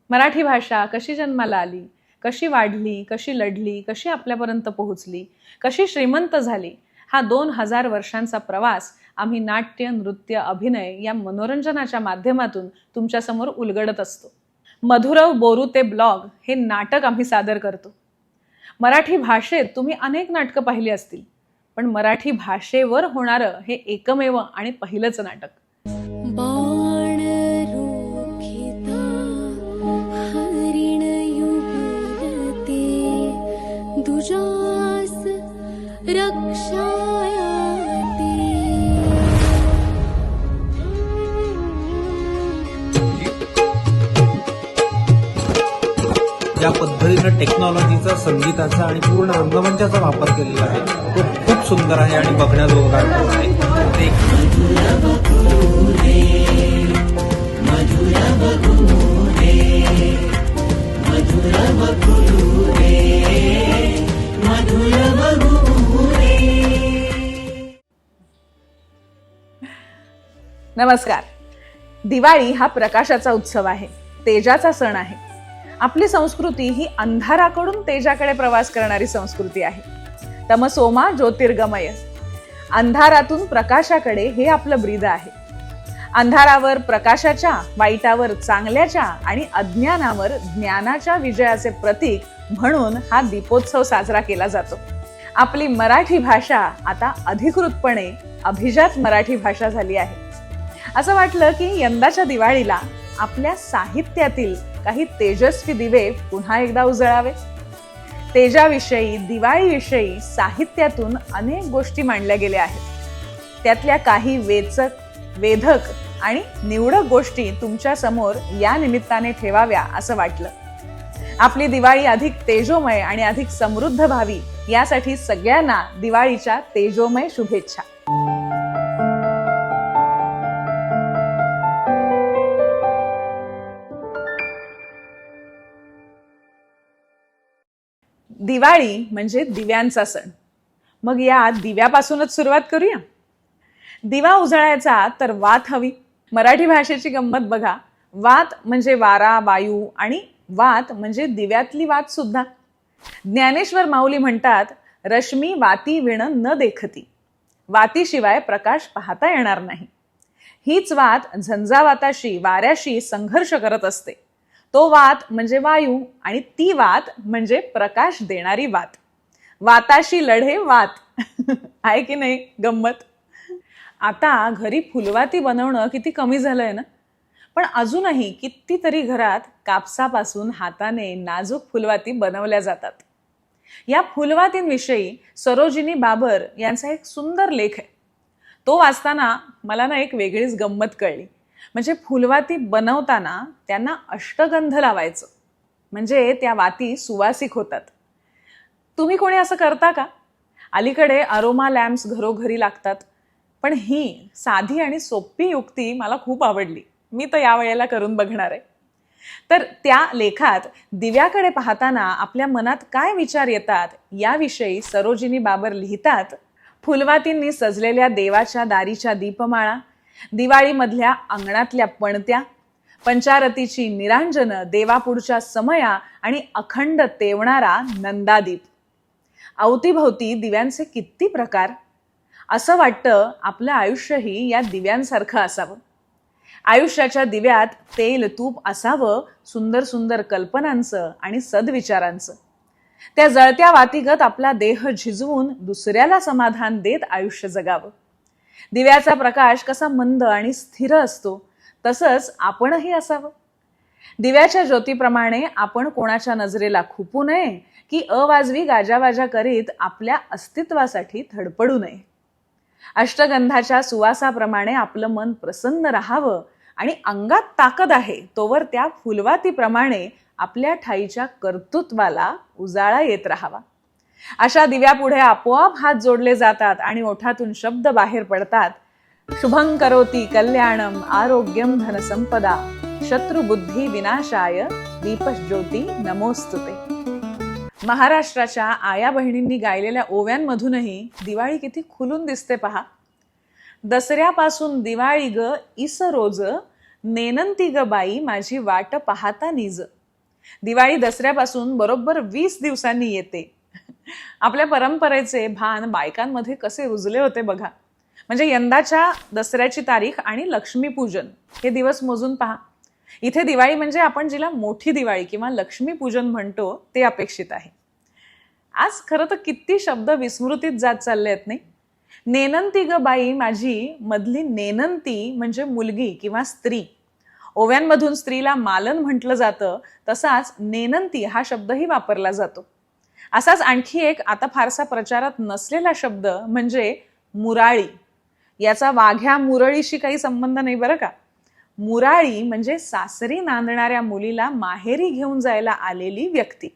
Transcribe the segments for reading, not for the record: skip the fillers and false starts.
मराठी भाषा कशी जन्माला आली, कशी वाढली, कशी लढली, कशी आपल्यापर्यंत पोहोचली, कशी श्रीमंत झाली, हा 2000 वर्षांचा प्रवास आम्ही नाट्य, नृत्य, अभिनय या मनोरंजनाच्या माध्यमातून तुमच्यासमोर उलगडत असतो. मधुरव बोरू ते ब्लॉग हे नाटक आम्ही सादर करतो. मराठी भाषेत तुम्ही अनेक नाटकं पाहिली असतील, पण मराठी भाषेवर होणारं हे एकमेव आणि पहिलंच नाटक. बाण रोखिता हरिण युगते दुजास रक्षायाते. ज्या पद्धतीनं टेक्नॉलॉजीचा, संगीताचा आणि पूर्ण रंगमंचाचा वापर केलेला आहे तो खूप सुंदर आहे आणि बघण्याजोगा आहे. नमस्कार. दिवाळी हा प्रकाशाचा उत्सव आहे, तेजाचा सण आहे. आपली संस्कृती ही अंधाराकडून तेजाकडे प्रवास करणारी संस्कृती आहे. तमसोमा ज्योतिर्गमय, अंधारातून प्रकाशाकडे हे आपलं ब्रीद आहे. अंधारावर प्रकाशाच्या, वाईटावर चांगल्याच्या आणि अज्ञानावर ज्ञानाच्या विजयाचे प्रतीक म्हणून हा दीपोत्सव साजरा केला जातो. आपली मराठी भाषा आता अधिकृतपणे अभिजात मराठी भाषा झाली आहे. असं वाटलं की यंदाच्या दिवाळीला आपल्या साहित्यातील काही तेजस्वी दिवे पुन्हा एकदा उजळावे. तेजाविषयी, दिवाळीविषयी साहित्यातून अनेक गोष्टी मांडल्या गेल्या आहेत. त्यातल्या काही वेचक, वेधक आणि निवडक गोष्टी तुमच्या समोर या निमित्ताने ठेवाव्या असं वाटलं. आपली दिवाळी अधिक तेजोमय आणि अधिक समृद्ध व्हावी यासाठी सगळ्यांना दिवाळीच्या तेजोमय शुभेच्छा. दिवाळी म्हणजे दिव्यांचा सण. मग या दिव्यापासूनच सुरुवात करूया. दिवा उजळायचा तर वात हवी. मराठी भाषेची गंमत बघा. वात म्हणजे वारा, वायू आणि वात म्हणजे दिव्यातली वात सुद्धा. ज्ञानेश्वर माऊली म्हणतात, रश्मी वाती विण न देखती. वातीशिवाय प्रकाश पाहता येणार नाही. हीच वात झंझावाताशी, वाऱ्याशी संघर्ष करत असते. तो वात म्हणजे वायू आणि ती वात म्हणजे प्रकाश देणारी वात. वाताशी लढे वात. आहे की नाही गंमत? आता घरी फुलवाती बनवणं किती कमी झालंय ना, पण अजूनही कितीतरी घरात कापसापासून हाताने नाजूक फुलवाती बनवल्या जातात. या फुलवातींविषयी सरोजिनी बाबर यांचा एक सुंदर लेख आहे. तो वाचताना मला ना एक वेगळीच गंमत कळली. म्हणजे फुलवाती बनवताना त्यांना अष्टगंध लावायचं, म्हणजे त्या वाती सुवासिक होतात. तुम्ही कोणी असं करता का? अलीकडे अरोमा लॅम्प्स घरोघरी लागतात, पण ही साधी आणि सोपी युक्ती मला खूप आवडली. मी तर यावेळेला करून बघणार आहे. तर त्या लेखात दिव्याकडे पाहताना आपल्या मनात काय विचार येतात याविषयी सरोजिनी बाबर लिहितात. फुलवातींनी सजलेल्या देवाच्या दारीच्या दीपमाळा, दिवाळीमधल्या अंगणातल्या पणत्या, पंचारतीची निरांजन, देवापुढच्या समया आणि अखंड तेवणारा नंदादीप. अवतीभोवती दिव्यांचे किती प्रकार. असं वाटतं आपलं आयुष्यही या दिव्यांसारखं असावं. आयुष्याच्या दिव्यात तेल तूप असावं, सुंदर सुंदर कल्पनांचं आणि सद्विचारांचं. त्या जळत्या वातीगत आपला देह झिजवून दुसऱ्याला समाधान देत आयुष्य जगावं. दिव्याचा प्रकाश कसा मंद आणि स्थिर असतो, तसंच आपणही असावं. दिव्याच्या ज्योतीप्रमाणे आपण कोणाच्या नजरेला खुपू नये की अवाजवी गाजावाजा करीत आपल्या अस्तित्वासाठी धडपडू नये. अष्टगंधाच्या सुवासाप्रमाणे आपलं मन प्रसन्न राहावं आणि अंगात ताकद आहे तोवर त्या फुलवातीप्रमाणे आपल्या ठाईच्या कर्तृत्वाला उजाळा येत राहावा. अशा दिव्यापुढे आपोआप हात जोडले जातात आणि ओठातून शब्द बाहेर पडतात. शुभं करोति कल्याणम आरोग्यम धनसंपदा शत्रुबुद्धी विनाशाय दीपज्योती नमोस्तुते. महाराष्ट्राच्या आया बहिणींनी गायलेल्या ओव्यांमधूनही दिवाळी किती खुलून दिसते पहा. दसऱ्यापासून दिवाळी ग इस रोज, नेनंती ग बाई माझी वाट पाहता निज. दिवाळी दसऱ्यापासून बरोबर 20 दिवसांनी येते. आपल्या परंपरेचे भान बायकांमध्ये कसे रुजले होते बघा. म्हणजे यंदाच्या दसऱ्याची तारीख आणि लक्ष्मीपूजन हे दिवस मोजून पहा. इथे दिवाळी म्हणजे आपण जिला मोठी दिवाळी किंवा लक्ष्मीपूजन म्हणतो ते अपेक्षित आहे. आज खरं तर किती शब्द विस्मृतीत जात चालले आहेत नाही. नेनंती ग बाई माझी मधली नेनंती म्हणजे मुलगी किंवा स्त्री. ओव्यांमधून स्त्रीला मालन म्हटलं जातं, तसाच नेनंती हा शब्दही वापरला जातो. असाच आणखी एक आता फारसा प्रचारात नसलेला शब्द म्हणजे मुराळी. याचा वाघ्या मुरळीशी काही संबंध नाही बरं का. मुराळी म्हणजे सासरी नांदणाऱ्या मुलीला माहेरी घेऊन जायला आलेली व्यक्ती.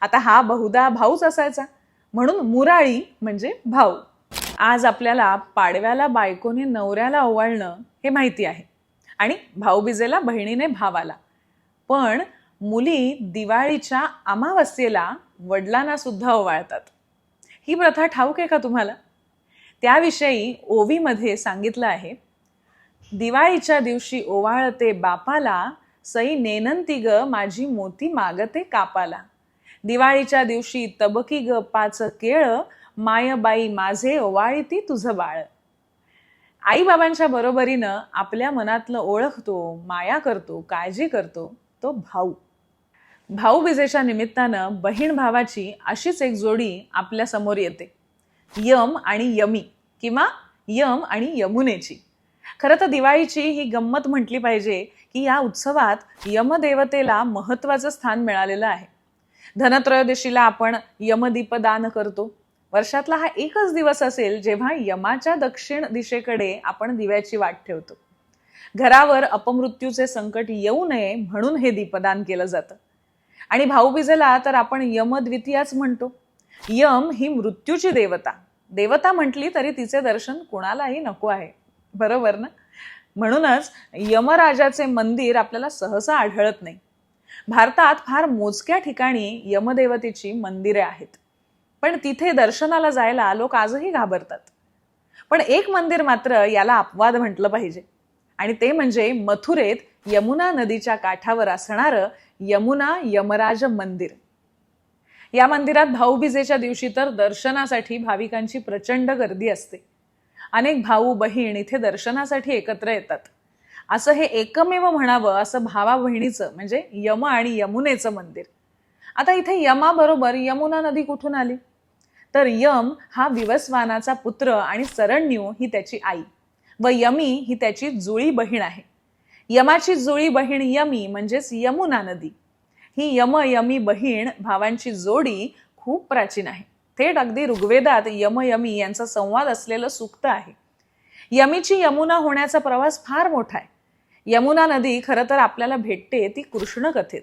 आता हा बहुधा भाऊच असायचा, म्हणून मुराळी म्हणजे भाऊ. आज आपल्याला पाडव्याला बायकोने नवऱ्याला ओवाळणं हे माहिती आहे आणि भाऊबीजेला बहिणीने भावाला. पण मुली दिवाळीच्या अमावस्येला वडिलांना सुद्धा ओवाळतात. ही प्रथा ठाऊक आहे का तुम्हाला? त्याविषयी ओवीमध्ये सांगितलं आहे, दिवाळीच्या दिवशी ओवाळते बापाला, सई नेनंती ग माझी मोती मागते कापाला. दिवाळीच्या दिवशी तबकी ग 5 केळ, मायबाई माझे ओवाळीती तुझं बाळ. आई बाबांच्या बरोबरीनं आपल्या मनातलं ओळखतो, माया करतो, काळजी करतो तो भाऊ. भाऊबीजेच्या निमित्तानं बहीण भावाची अशीच एक जोडी आपल्या समोर येते, यम आणि यमी किंवा यम आणि यमुनेची. खरं तर दिवाळीची ही गंमत म्हटली पाहिजे की या उत्सवात यमदेवतेला महत्वाचं स्थान मिळालेलं आहे. धनत्रयोदशीला आपण यमदीपदान करतो. वर्षातला हा एकच दिवस असेल जेव्हा यमाच्या दक्षिण दिशेकडे आपण दिव्याची वाट ठेवतो. घरावर अपमृत्यूचे संकट येऊ नये म्हणून हे दीपदान केलं जातं. आणि भाऊबीजेला तर आपण यमद्वितीयाच म्हणतो. यम ही मृत्यूची देवता. देवता म्हटली तरी तिचे दर्शन कुणालाही नको आहे, बरोबर ना? म्हणूनच यमराजाचे मंदिर आपल्याला सहसा आढळत नाही. भारतात फार मोजक्या ठिकाणी यमदेवतेची मंदिरे आहेत, पण तिथे दर्शनाला जायला लोक आजही घाबरतात. पण एक मंदिर मात्र याला अपवाद म्हटलं पाहिजे, आणि ते म्हणजे मथुरेत यमुना नदीच्या काठावर असणारं यमुना यमराज मंदिर. या मंदिरात भाऊबीजेच्या दिवशी तर दर्शनासाठी भाविकांची प्रचंड गर्दी असते. अनेक भाऊ बहीण इथे दर्शनासाठी एकत्र येतात. असं हे एकमेव म्हणावं असं भावा बहिणीचं म्हणजे यम आणि यमुनेचं मंदिर. आता इथे यमाबरोबर यमुना नदी कुठून आली? तर यम हा विवस्वानाचा पुत्र आणि सरण्यू ही त्याची आई व यमी ही त्याची जुळी बहीण आहे. यमाची जुळी बहीण यमी म्हणजेच यमुना नदी. ही यम यमी बहीण भावांची जोडी खूप प्राचीन आहे. थेट अगदी ऋग्वेदात यम यमी यांचा संवाद असलेलं सूक्त आहे. यमीची यमुना होण्याचा प्रवास फार मोठा आहे. यमुना नदी खरं तर आपल्याला भेटते ती कृष्ण कथेत.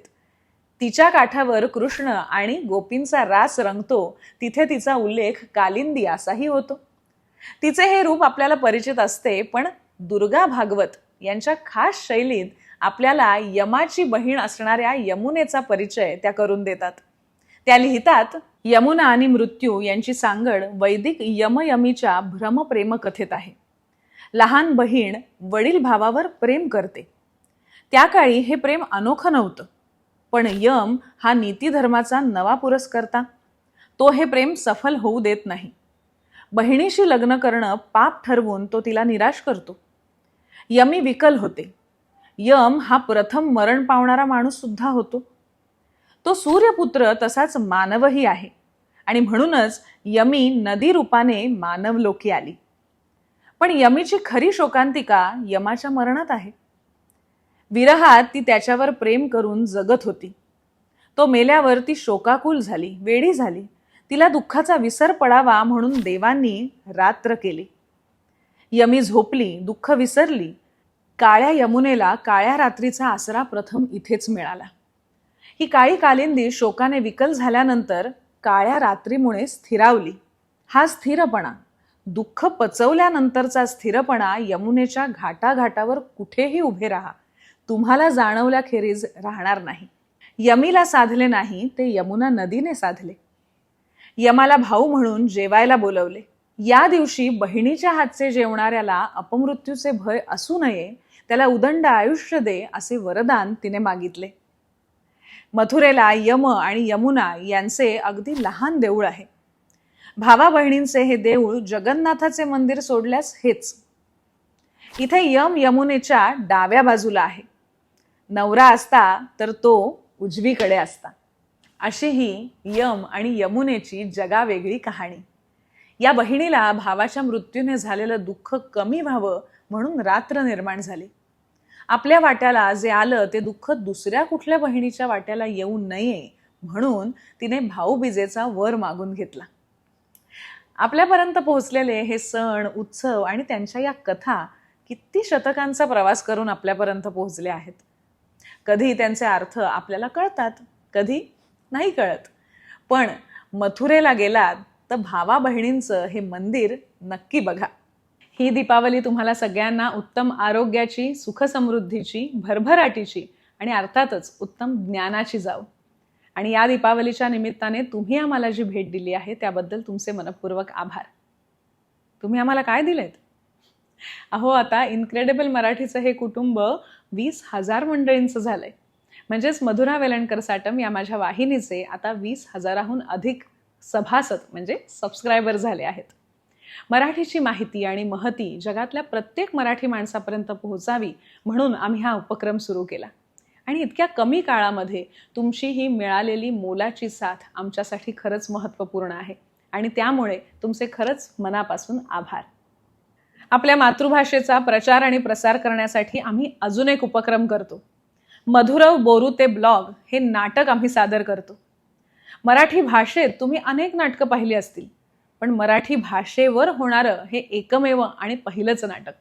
तिच्या काठावर कृष्ण आणि गोपींचा रास रंगतो, तिथे तिचा उल्लेख कालिंदी असाही होतो. तिचे हे रूप आपल्याला परिचित असते, पण दुर्गा भागवत यांच्या खास शैलीत आपल्याला यमाची बहीण असणाऱ्या यमुनेचा परिचय त्या करून देतात. त्या लिहितात, यमुना आणि मृत्यू यांची सांगड वैदिक यमयमीच्या भ्रमप्रेम कथेत आहे. लहान बहीण वडील भावावर प्रेम करते. त्या काळी हे प्रेम अनोखं नव्हतं, पण यम हा नीतिधर्माचा नवा पुरस्कर्ता. तो हे प्रेम सफल होऊ देत नाही. बहिणीशी लग्न करणं पाप ठरवून तो तिला निराश करतो. यमी विकल होते. यम हा प्रथम मरण पावणारा माणूस सुद्धा होतो. तो सूर्यपुत्र तसाच मानवही आहे, आणि म्हणूनच यमी नदी रूपाने मानवलोकी आली. पण यमीची खरी शोकांतिका यमाच्या मरणात आहे. विरहात ती त्याच्यावर प्रेम करून जगत होती. तो मेल्यावर ती शोकाकुल झाली, वेडी झाली. तिला दुःखाचा विसर पडावा म्हणून देवांनी रात्र केली. यमी झोपली, दुःख विसरली. काळ्या यमुनेला काळ्या रात्रीचा आसरा प्रथम इथेच मिळाला. ही काळी कालिंदी शोकाने विकल झाल्यानंतर काळ्या रात्रीमुळे स्थिरावली. हा स्थिरपणा, दुःख पचवल्यानंतरचा स्थिरपणा यमुनेच्या घाटाघाटावर कुठेही उभे राहा, तुम्हाला जाणवल्याखेरीज राहणार नाही. यमीला साधले नाही, ते यमुना नदीने साधले. यमाला भाऊ म्हणून जेवायला बोलवले. या दिवशी बहिणीच्या हातचे जेवणाऱ्याला अपमृत्यूचे भय असू नये त्याला उदंड आयुष्य दे असे वरदान तिने मागितले. मथुरेला यम आणि यमुना यांचे अगदी लहान देऊळ आहे. भावा बहिणींचे हे देऊळ जगन्नाथाचे मंदिर सोडल्यास हेच. इथे यम यमुनेच्या डाव्या बाजूला आहे. नवरा असता तर तो उजवीकडे असता. अशी ही यम आणि यमुनेची जगावेगळी कहाणी. या बहिणीला भावाच्या मृत्यूने झालेलं दुःख कमी व्हावं म्हणून रात्र निर्माण झाली. आपल्या वाट्याला जे आलं ते दुःख दुसऱ्या कुठल्या बहिणीच्या वाट्याला येऊ नये म्हणून तिने भाऊबीजेचा वर मागून घेतला. आपल्यापर्यंत पोहोचलेले हे सण, उत्सव आणि त्यांच्या या कथा किती शतकांचा प्रवास करून आपल्यापर्यंत पोहोचले आहेत. कधी त्यांचे अर्थ आपल्याला कळतात, कधी नाही कळत. पण मथुरेला गेलात तर भावा बहिणींचं हे मंदिर नक्की बघा. ही दीपावली तुम्हाला सगळ्यांना उत्तम आरोग्याची, सुखसमृद्धीची, भरभराटीची आणि अर्थातच उत्तम ज्ञानाची जाव. आणि या दीपावलीच्या निमित्ताने तुम्ही आम्हाला जी भेट दिली आहे त्याबद्दल तुमचे मनपूर्वक आभार. तुम्ही आम्हाला काय दिलेत? अहो, आता इनक्रेडिबल मराठीचं हे कुटुंब 20,000 मंडळींचं झालंय. म्हणजेच मधुरा वेलणकर साटम या माझ्या वाहिनीचे आता 20,000हून अधिक सभासद म्हणजे सबस्क्रायबर झाले आहेत. मराठीची माहिती आणि महती जगातल्या प्रत्येक मराठी माणसापर्यंत पोहोचावी म्हणून आम्ही हा उपक्रम सुरू केला. आणि इतक्या कमी काळामध्ये तुमची ही मिळालेली मोलाची साथ आमच्यासाठी खरंच महत्त्वपूर्ण आहे. आणि त्यामुळे तुमचे खरंच मनापासून आभार. आपल्या मातृभाषेचा प्रचार आणि प्रसार करण्यासाठी आम्ही अजून एक उपक्रम करतो. मधुरव बोरुते ब्लॉग हे नाटक आम्ही सादर करतो. मराठी भाषेत तुम्ही अनेक नाटकं पाहिली असतील, पण मराठी भाषेवर होणारं हे एकमेव आणि पहिलंच नाटक.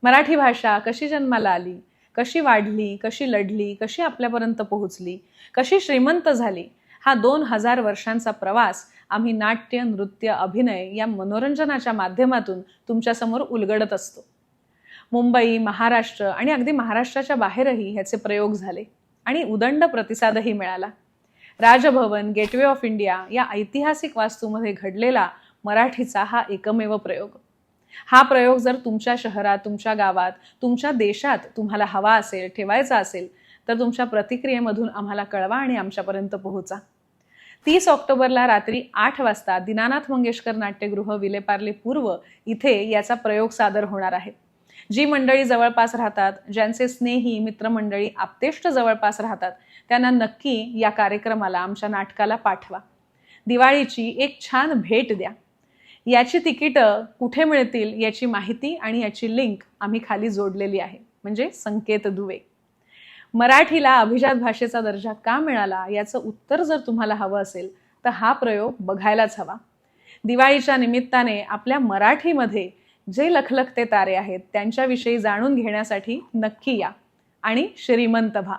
मराठी भाषा कशी जन्माला आली, कशी वाढली, कशी लढली, कशी आपल्यापर्यंत पोहोचली, कशी श्रीमंत झाली, हा 2000 वर्षांचा प्रवास आम्ही नाट्य, नृत्य, अभिनय या मनोरंजनाच्या माध्यमातून तुमच्यासमोर उलगडत असतो. मुंबई, महाराष्ट्र आणि अगदी महाराष्ट्राच्या बाहेरही ह्याचे प्रयोग झाले आणि उदंड प्रतिसादही मिळाला. राजभवन, गेटवे ऑफ इंडिया या ऐतिहासिक वास्तूमध्ये घडलेला मराठीचा हा एकमेव प्रयोग. हा प्रयोग जर तुमच्या शहरात, तुमच्या गावात, तुमच्या देशात तुम्हाला हवा असेल, ठेवायचा असेल तर तुमच्या प्रतिक्रियेमधून आम्हाला कळवा आणि आमच्यापर्यंत पोहोचा. 30 ऑक्टोबरला रात्री 8 वाजता दीनानाथ मंगेशकर नाट्यगृह विलेपार्ले पूर्व इथे याचा प्रयोग सादर होणार आहे. जी मंडळी जवळपास राहतात, ज्यांचे स्नेही मित्रमंडळी आप्तेष्ट जवळपास राहतात, त्यांना नक्की या कार्यक्रमाला, आमच्या नाटकाला पाठवा. दिवाळीची एक छान भेट द्या. याची तिकीटं कुठे मिळतील याची माहिती आणि याची लिंक आम्ही खाली जोडलेली आहे, म्हणजे संकेत दुवे. मराठीला अभिजात भाषेचा दर्जा का मिळाला याचं उत्तर जर तुम्हाला हवं असेल तर हा प्रयोग बघायलाच हवा. दिवाळीच्या निमित्ताने आपल्या मराठीमध्ये जे लखलखते तारे आहेत त्यांच्याविषयी जाणून घेण्यासाठी नक्की या आणि श्रीमंत व्हा.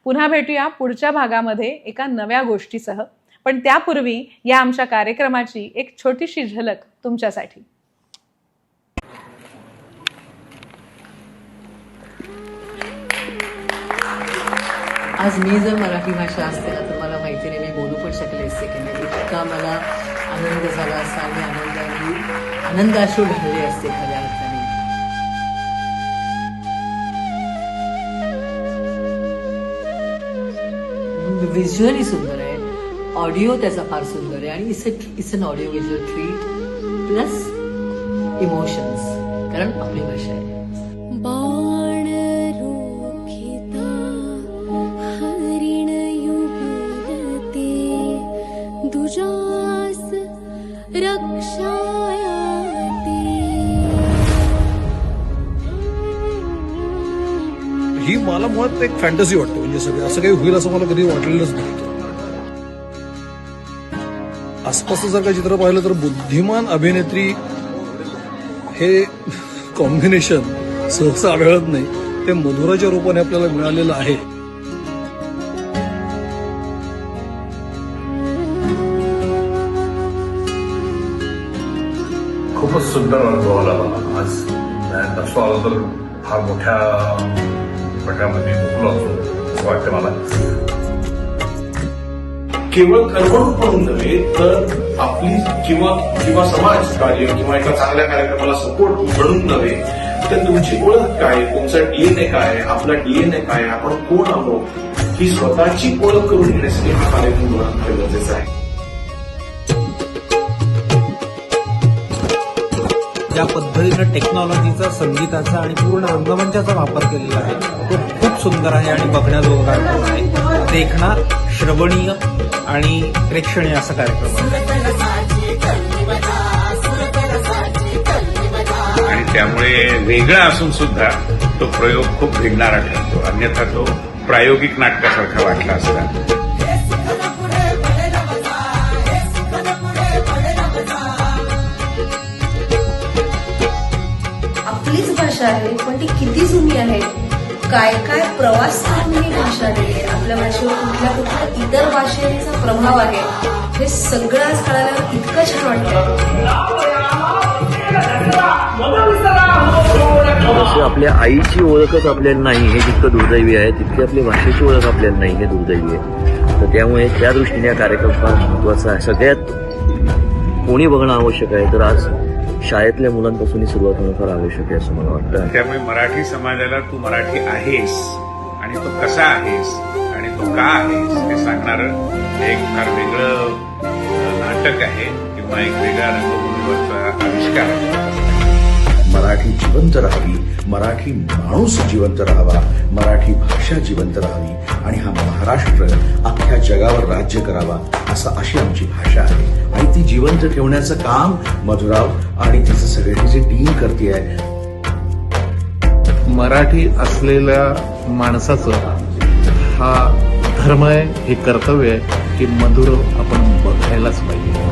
पुन्हा भेटूया पुढच्या भागामध्ये एका नव्या गोष्टीसह. पण त्यापूर्वी या आमच्या कार्यक्रमाची एक छोटीशी झलक तुमच्यासाठी. आज मी जर मराठी भाषा असते ना तर मला माहिती नाही मी बोलू पण शकले असते की नाही. इतका मला आनंद झाला असता आणि आनंदाश्रू ढळले असते खऱ्या अर्थाने. व्हिज्युअली सुंदर आहे, ऑडिओ त्याचा फार सुंदर आहे आणि it's an audio visual treat plus emotions, कारण आपली भाषा आहे. बाण रोखिता हरिण युगते दुजास रक्षायाते. ही मला मुळात एक फॅन्टसी वाटते. म्हणजे सगळं असं काही होईल असं मला कधी वाटलेलंच नाही. आसपासचं जर काही चित्र पाहिलं तर बुद्धिमान अभिनेत्री हे कॉम्बिनेशन सहसा आढळत नाही. ते मधुराच्या रूपाने आपल्याला मिळालेलं आहे. खूपच सुंदर अनुभव आला मला आज. असं आलं तर फार मोठ्या पटामध्ये मुकलो असं वाटतं मला. केवळ करमणूक म्हणून नव्हे तर आपली किंवा समाज कार्य किंवा एका चांगल्या कार्यक्रमाला सपोर्ट म्हणून नव्हे तर तुमची ओळख काय, तुमचा डीएनए काय, आपला डीएनए काय, आपण कोण आहोत, ही स्वतःची ओळख करून घेण्यासाठी हा कार्यक्रम होणं गरजेचं आहे. ज्या पद्धतीनं टेक्नॉलॉजीचा, संगीताचा आणि पूर्ण रंगमंचाचा वापर केलेला आहे तो खूप सुंदर आहे आणि बघण्याजोगा कार्यक्रम आहे. देखणा, श्रवणीय आणि प्रेक्षणीय असा कार्यक्रम आहे. आणि त्यामुळे वेगळा असून सुद्धा तो प्रयोग खूप भिडणारा ठरतो, अन्यथा तो प्रायोगिक नाटकासारखा वाटला असता. आपलीच भाषा आहे, पण ती किती जुनी आहे, काय काय प्रवास करून ही भाषा आहे, आपल्या भाषेवर कुठल्या कुठल्या इतर भाषेचा प्रभाव आहे, हे सगळं आज कळाल्यावर इतकं छान वाटतं. आपल्या आईची ओळखच आपल्याला नाही हे जितकं दुर्दैवी आहे, तितकी आपल्या भाषेची ओळख आपल्याला नाही हे दुर्दैवी आहे. तर त्यामुळे त्या दृष्टीने हा कार्यक्रम फार महत्वाचा आहे. सगळ्यात कोणी बघणं आवश्यक आहे, तर आज शाळेतल्या मुलांपासूनही सुरुवात होणं फार आवश्यक आहे असं मला वाटतं. त्यामुळे मराठी समाजाला तू मराठी आहेस आणि तो कसा आहेस आणि तो का आहेस हे सांगणारं एक फार वेगळं नाटक आहे किंवा एक वेगळा रंगभूमीवरचा आविष्कार आहे. मराठी जिवंत राहावी, मराठी माणूस जिवंत राहावा, मराठी भाषा जिवंत राहावी आणि हा महाराष्ट्र अख्ख्या जगावर राज्य करावा अशी आमची भाषा आहे. आणि ती जिवंत ठेवण्याचं काम मधुराव आणि तिचं सगळी जी टीम करते आहे. मराठी असलेल्या माणसाचं हा धर्म आहे, हे कर्तव्य आहे की मधुर आपण बघायलाच पाहिजे.